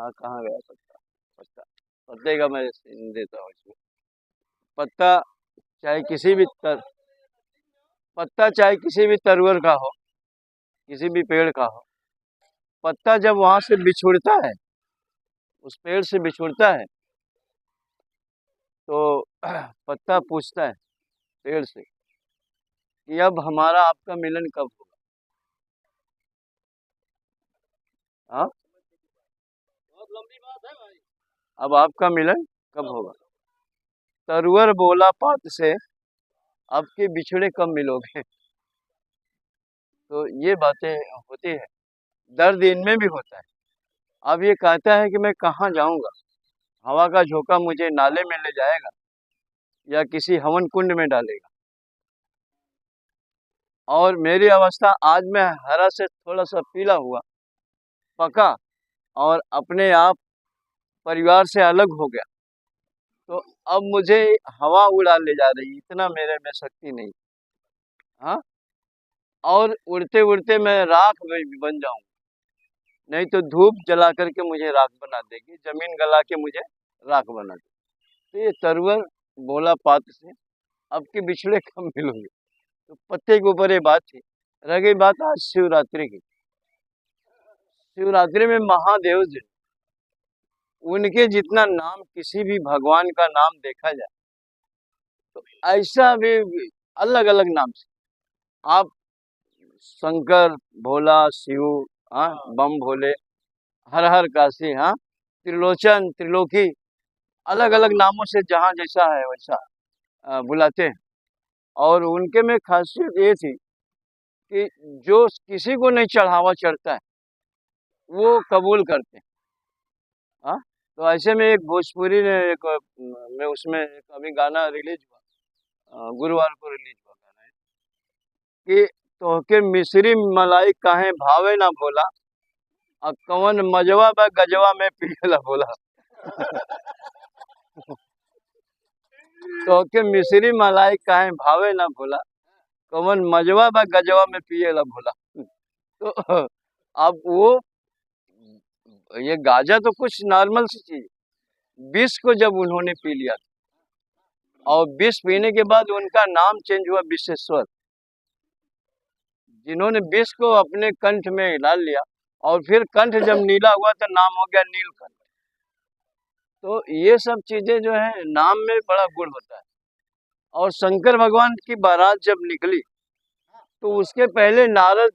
हाँ, कहाँ गया पत्ता? पत्ता, पत्ते का मैं सीन देता हूँ इसमें। पत्ता चाहे किसी भी तर पत्ता चाहे किसी भी तरवर का हो, किसी भी पेड़ का हो, पत्ता जब वहां से बिछुड़ता है, उस पेड़ से बिछुड़ता है, तो पत्ता पूछता है पेड़ से कि अब हमारा आपका मिलन कब होगा? हाँ, अब आपका मिलन कब होगा? तरवर बोला पात से, अब के बिछड़े कब मिलोगे? तो ये बातें होती है, दर्द इनमें भी होता है। अब ये कहता है कि मैं कहाँ जाऊंगा, हवा का झोंका मुझे नाले में ले जाएगा या किसी हवन कुंड में डालेगा। और मेरी अवस्था, आज मैं हरा से थोड़ा सा पीला हुआ, पका और अपने आप परिवार से अलग हो गया, तो अब मुझे हवा उड़ा ले जा रही, इतना मेरे में शक्ति नहीं। हाँ, और उड़ते उड़ते मैं राख बन जाऊं, नहीं तो धूप जला करके मुझे राख बना देगी, जमीन गला के मुझे राख बना देगी। तो ये तरवर बोला पात से, अब के बिछड़े कब मिलोगे? तो पत्ते के ऊपर ये बात थी। रह गई बात आज शिवरात्रि की। शिवरात्रि में महादेव जी, उनके जितना नाम किसी भी भगवान का नाम देखा जाए, तो ऐसा भी अलग अलग नाम से आप शंकर, भोला, शिव, हाँ, बम भोले, हर हर काशी, हाँ, त्रिलोचन, त्रिलोकी, अलग अलग नामों से जहाँ जैसा है वैसा बुलाते हैं। और उनके में खासियत ये थी कि जो किसी को नहीं चढ़ावा चढ़ता है, वो कबूल करते हैं। हाँ, तो ऐसे में एक भोजपुरी ने एक में उसमें एक अभी गाना रिलीज हुआ, गुरुवार को रिलीज हुआ गाना है कि तोहके मिश्री मलाई काहे भावे ना भोला, कवन मजवा बा गजवा में पियला बोला। तोहके मिश्री मलाई काहे भावे ना भोला, कवन मजवा बा गजवा में पियला भोला। तो अब वो, ये गांजा तो कुछ नॉर्मल सी चीज, विष को जब उन्होंने पी लिया, और विष पीने के बाद उनका नाम चेंज हुआ विश्वेश्वर, जिन्होंने विष को अपने कंठ में डाल लिया, और फिर कंठ जब नीला हुआ तो नाम हो गया नीलकंठ। तो ये सब चीजें जो है, नाम में बड़ा गुण होता है। और शंकर भगवान की बारात जब निकली, तो उसके पहले नारद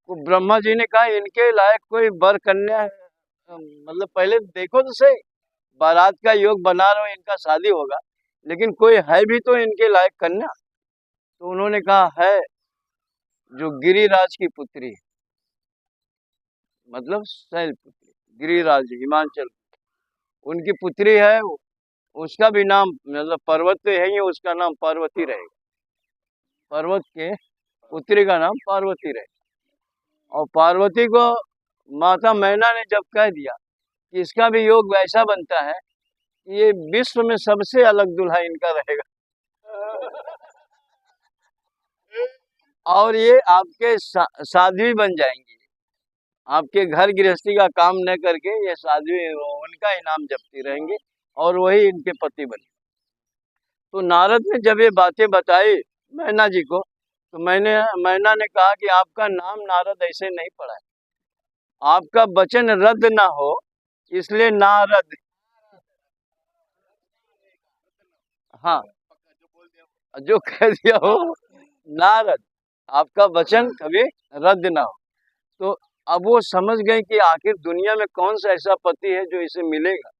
को ब्रह्मा जी ने कहा इनके लायक कोई वर कन्या है, मतलब पहले देखो तो सही, बारात का योग बना रहे हो, इनका शादी होगा, लेकिन कोई है भी तो इनके लायक कन्या। तो उन्होंने कहा है, जो गिरिराज की पुत्री है, मतलब शैलपुत्री, गिरिराज हिमाचल, उनकी पुत्री है, उसका भी नाम, मतलब पर्वत तो है ही, उसका नाम पार्वती रहेगा, पर्वत के पुत्री का नाम पार्वती रहेगा। और पार्वती को माता मैना ने जब कह दिया कि इसका भी योग वैसा बनता है कि ये विश्व में सबसे अलग दुल्हा इनका रहेगा, और ये आपके साध्वी बन जाएंगी, आपके घर गृहस्थी का काम न करके ये साध्वी उनका इनाम जपती रहेंगे, और वही इनके पति बने। तो नारद ने जब ये बातें बताई मैना जी को, तो मैना ने कहा कि आपका नाम नारद ऐसे नहीं पड़ा है, आपका वचन रद्द ना हो इसलिए नारद। हाँ, जो कह दिया हो नारद, आपका वचन कभी रद्द ना हो। तो अब वो समझ गए कि आखिर दुनिया में कौन सा ऐसा पति है जो इसे मिलेगा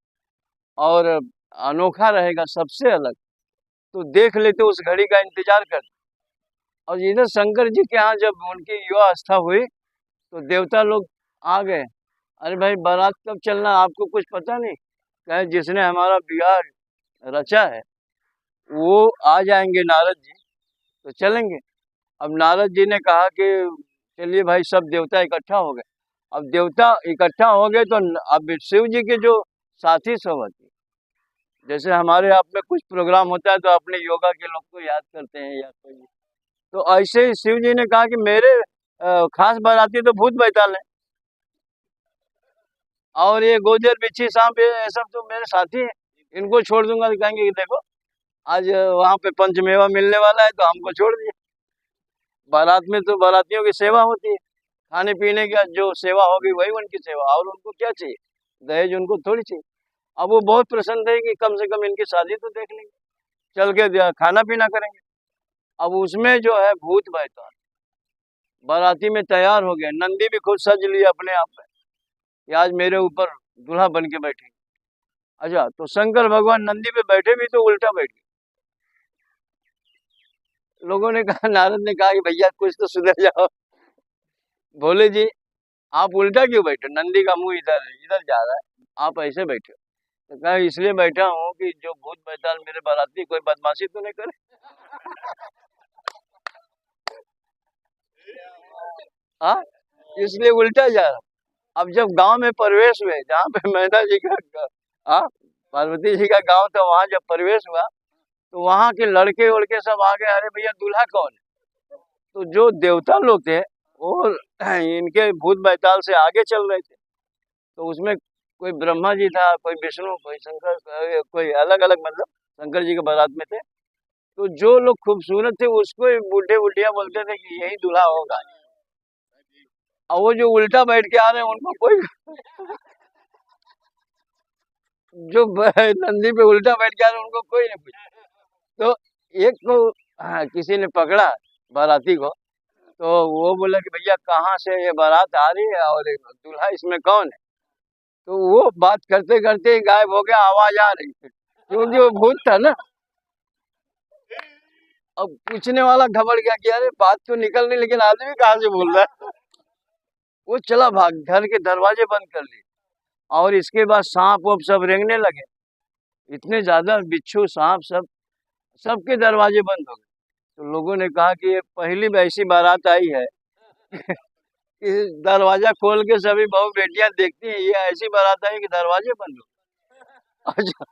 और अनोखा रहेगा, सबसे अलग। तो देख लेते, उस घड़ी का इंतजार करते। और इधर शंकर जी के यहाँ जब उनकी युवा अवस्था हुई, तो देवता लोग आ गए, अरे भाई बारात कब चलना, आपको कुछ पता नहीं? कहे जिसने हमारा बिहार रचा है वो आ जाएंगे नारद जी, तो चलेंगे। अब नारद जी ने कहा कि चलिए भाई, सब देवता इकट्ठा हो गए। अब देवता इकट्ठा हो गए, तो अब शिव जी के जो साथी सब होते, जैसे हमारे आप में कुछ प्रोग्राम होता है तो अपने योगा के लोग को याद करते हैं या कोई, तो ऐसे ही शिव जी ने कहा कि मेरे खास बाराती तो भूत बैताल है। और ये गोजर बिच्छी सांप ये सब तो मेरे साथी हैं, इनको छोड़ दूंगा तो कहेंगे कि देखो आज वहां पे पंचमेवा मिलने वाला है तो हमको छोड़ दिया। बारात में तो बारातियों की सेवा होती है, खाने पीने का जो सेवा होगी वही उनकी सेवा, और उनको क्या चाहिए, दहेज उनको थोड़ी चाहिए। अब वो बहुत प्रसन्न थे कि कम से कम इनकी शादी तो देख लेंगे, चल के खाना पीना करेंगे। अब उसमें जो है भूत बैठा, बाराती में तैयार हो गए, नंदी भी खुद सज लिया अपने आप में कि आज मेरे ऊपर दूल्हा बन के बैठे। अच्छा, तो शंकर भगवान नंदी पे बैठे भी तो उल्टा बैठ गए। लोगों ने कहा, नारद ने कहा कि भैया कुछ तो सुधर जाओ। बोले जी आप उल्टा क्यों बैठे, नंदी का मुंह इधर इधर जा रहा है, आप ऐसे बैठे हो। तो कहा इसलिए बैठा हूँ कि जो भूत बैताल मेरे बाराती कोई बदमाशी तो नहीं करे। हाँ, इसलिए उल्टा जा रहा। अब जब गांव में प्रवेश हुए, जहाँ पे मैना जी का हाँ पार्वती जी का गांव था, वहां जब प्रवेश हुआ तो वहां के लड़के उड़के सब आ गए, अरे भैया दूल्हा कौन है। तो जो देवता लोग थे वो इनके भूत बैताल से आगे चल रहे थे, तो उसमें कोई ब्रह्मा जी था, कोई विष्णु, कोई शंकर, कोई अलग अलग, मतलब शंकर जी के बारात में थे। तो जो लोग खूबसूरत थे उसको बूढ़े बुढ़िया बोलते थे कि यही दूल्हा होगा, और वो जो उल्टा बैठ के आ रहे हैं उनको कोई जो नंदी पे उल्टा बैठ के आ रहे हैं उनको कोई नहीं पूछा। तो एक को किसी ने पकड़ा बाराती को, तो वो बोला कि भैया कहाँ से ये बारात आ रही है और दूल्हा इसमें कौन है। तो वो बात करते करते ही गायब हो गया, आवाज आ रही थी क्योंकि वो भूत था ना। अब पूछने वाला घबरा गया कि अरे बात तो निकल रही लेकिन आदमी कहाँ से बोल रहा है। वो चला भाग, घर के दरवाजे बंद कर लिए, और इसके बाद सांप वाप सब रेंगने लगे, इतने ज्यादा बिच्छू सांप सब, सबके दरवाजे बंद हो गए। तो लोगों ने कहा कि ये पहली ऐसी बारात आई है कि दरवाजा खोल के सभी बहू बेटियां देखती हैं, ये ऐसी बारात आई कि दरवाजे बंद हो। अच्छा,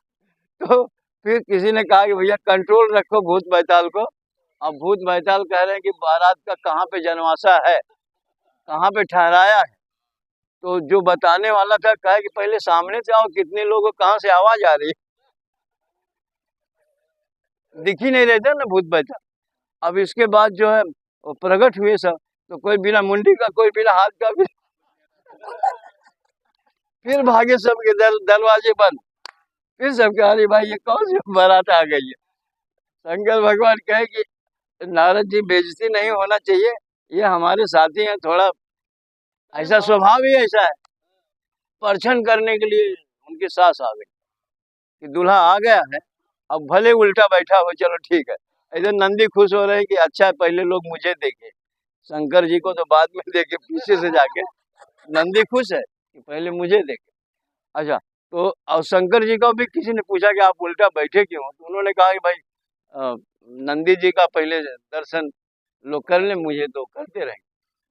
तो फिर किसी ने कहा कि भैया कंट्रोल रखो भूत बैताल को। अब भूत बैताल कह रहे हैं कि बारात का कहाँ पे जनवासा है, कहाँ पे ठहराया है। तो जो बताने वाला था कहा कि पहले सामने से आओ, कितने लोगों कहाँ से आवाज आ रही है, दिख ही नहीं रहे थे ना भूत बैताल। अब इसके बाद जो है वो प्रकट हुए सब, तो कोई बिना मुंडी का, कोई बिना हाथ का भी। फिर भागे सबके दरवाजे बंद। फिर सब कहा अरे भाई ये कौन सी बारात आ गई है। शंकर भगवान कहे कि नारद जी बेइज्जती नहीं होना चाहिए, ये हमारे साथी हैं, थोड़ा ऐसा स्वभाव ही ऐसा है। परछन करने के लिए उनकी सास आ गई कि दूल्हा आ गया है, अब भले उल्टा बैठा हो, चलो ठीक है। इधर नंदी खुश हो रहे कि अच्छा पहले लोग मुझे देखे, शंकर जी को तो बाद में देखे पीछे से जाके। नंदी खुश है कि पहले मुझे देखे। अच्छा, तो और शंकर जी को भी किसी ने पूछा कि आप उल्टा बैठे क्यों, तो उन्होंने कहा कि भाई नंदी जी का पहले दर्शन लोग कर ले, मुझे तो करते रहे,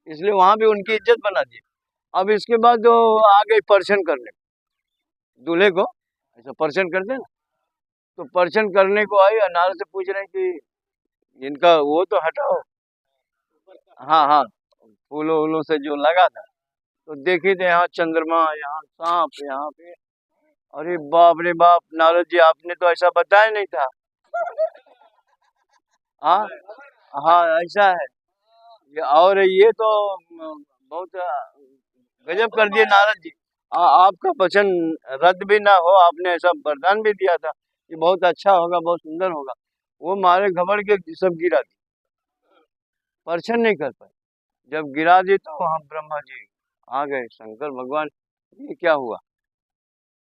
इसलिए वहां भी उनकी इज्जत बना दी। अब इसके बाद जो आ गई परछन करने, दूल्हे को ऐसा परछन करते हैं ना, तो परछन करने को आई, नारद से पूछ रहे हैं कि इनका वो तो हटाओ, हाँ हाँ, फूलों वूलों से जो लगा था। तो देखी थे यहाँ चंद्रमा, यहाँ सांप, यहाँ पे, अरे बाप रे बाप, नारद जी आपने तो ऐसा बताया नहीं था। हाँ हाँ ऐसा है और ये तो बहुत गजब कर दिए नारद जी। आपका वचन रद्द भी ना हो, आपने ऐसा वरदान भी दिया था कि बहुत अच्छा होगा, बहुत सुंदर होगा। वो मारे घबड़ के सब गिरा दी, परछन नहीं कर पाए। जब गिरा दी तो वहाँ ब्रह्मा जी आ गए, शंकर भगवान ये क्या हुआ।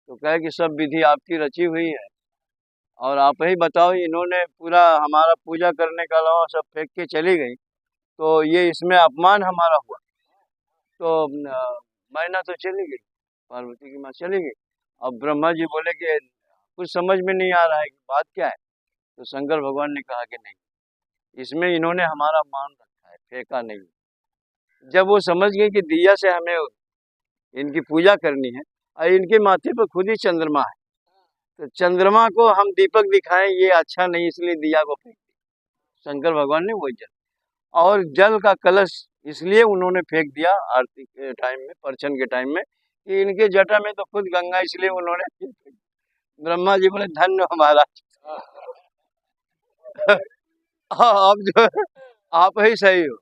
तो कहे कि सब विधि आपकी रची हुई है, और आप ही बताओ, इन्होंने पूरा हमारा पूजा करने का अलावा सब फेंक के चली गई, तो ये इसमें अपमान हमारा हुआ। तो मैना तो चली गई, पार्वती की माँ चली गई। अब ब्रह्मा जी बोले कि कुछ समझ में नहीं आ रहा है कि बात क्या है। तो शंकर भगवान ने कहा कि नहीं, इसमें इन्होंने हमारा मान रखा है, फेंका नहीं। जब वो समझ गए कि दिया से हमें इनकी पूजा करनी है, और इनके माथे पर खुद ही चंद्रमा है, तो चंद्रमा को हम दीपक दिखाएं ये अच्छा नहीं, इसलिए दिया को फेंक दिया। शंकर भगवान ने वही जल, और जल का कलश इसलिए उन्होंने फेंक दिया आरती के टाइम में, परछन के टाइम में, कि इनके जटा में तो खुद गंगा, इसलिए उन्होंने ब्रह्मा जी बोले धन्य हो महाराज। हाँ, आप जो है, आप ही सही हो।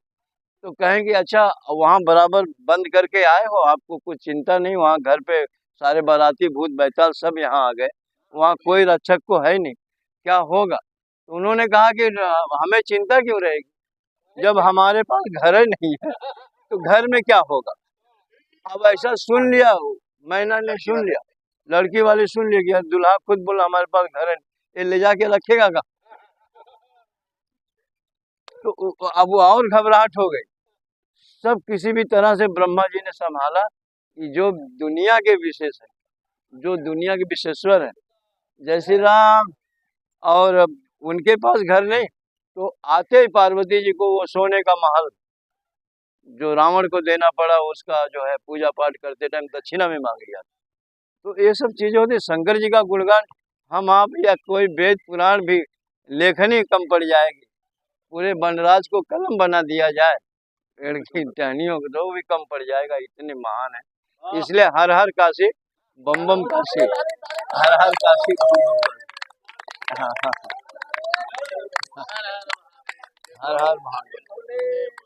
तो कहेंगे अच्छा वहाँ बराबर बंद करके आए हो, आपको कुछ चिंता नहीं, वहाँ घर पे सारे बाराती भूत बैताल सब यहाँ आ गए, वहाँ कोई रक्षक को है नहीं, क्या होगा? तो उन्होंने कहा कि हमें चिंता क्यों रहेगी जब हमारे पास घर ही नहीं है, तो घर में क्या होगा? अब ऐसा सुन लिया, मैना ने सुन लिया, लड़की वाले सुन लिया कि यार दूल्हा खुद बोला हमारे पास घर है नहीं, ये ले जाके रखेगा का? तो अब वो और घबराहट हो गई। सब किसी भी तरह से ब्रह्मा जी ने संभाला कि जो दुनिया के विशेष है, जो दुनिया के विशेश्वर है, जय श्री राम। और अब उनके पास घर नहीं, तो आते ही पार्वती जी को वो सोने का महल जो रावण को देना पड़ा, उसका जो है पूजा पाठ करते टाइम दक्षिणा में मांग लिया। तो ये सब चीजें होती, शंकर जी का गुणगान हम आप या कोई वेद पुराण भी लेखनी कम पड़ जाएगी, पूरे वनराज को कलम बना दिया जाए, पेड़ की टहनियों को तो भी कम पड़ जाएगा, इतने महान है। इसलिए हर हर काशी बम बम काशी, हर हर काशी बम बम काशी। हाँ हाँ, हर हर महादेव।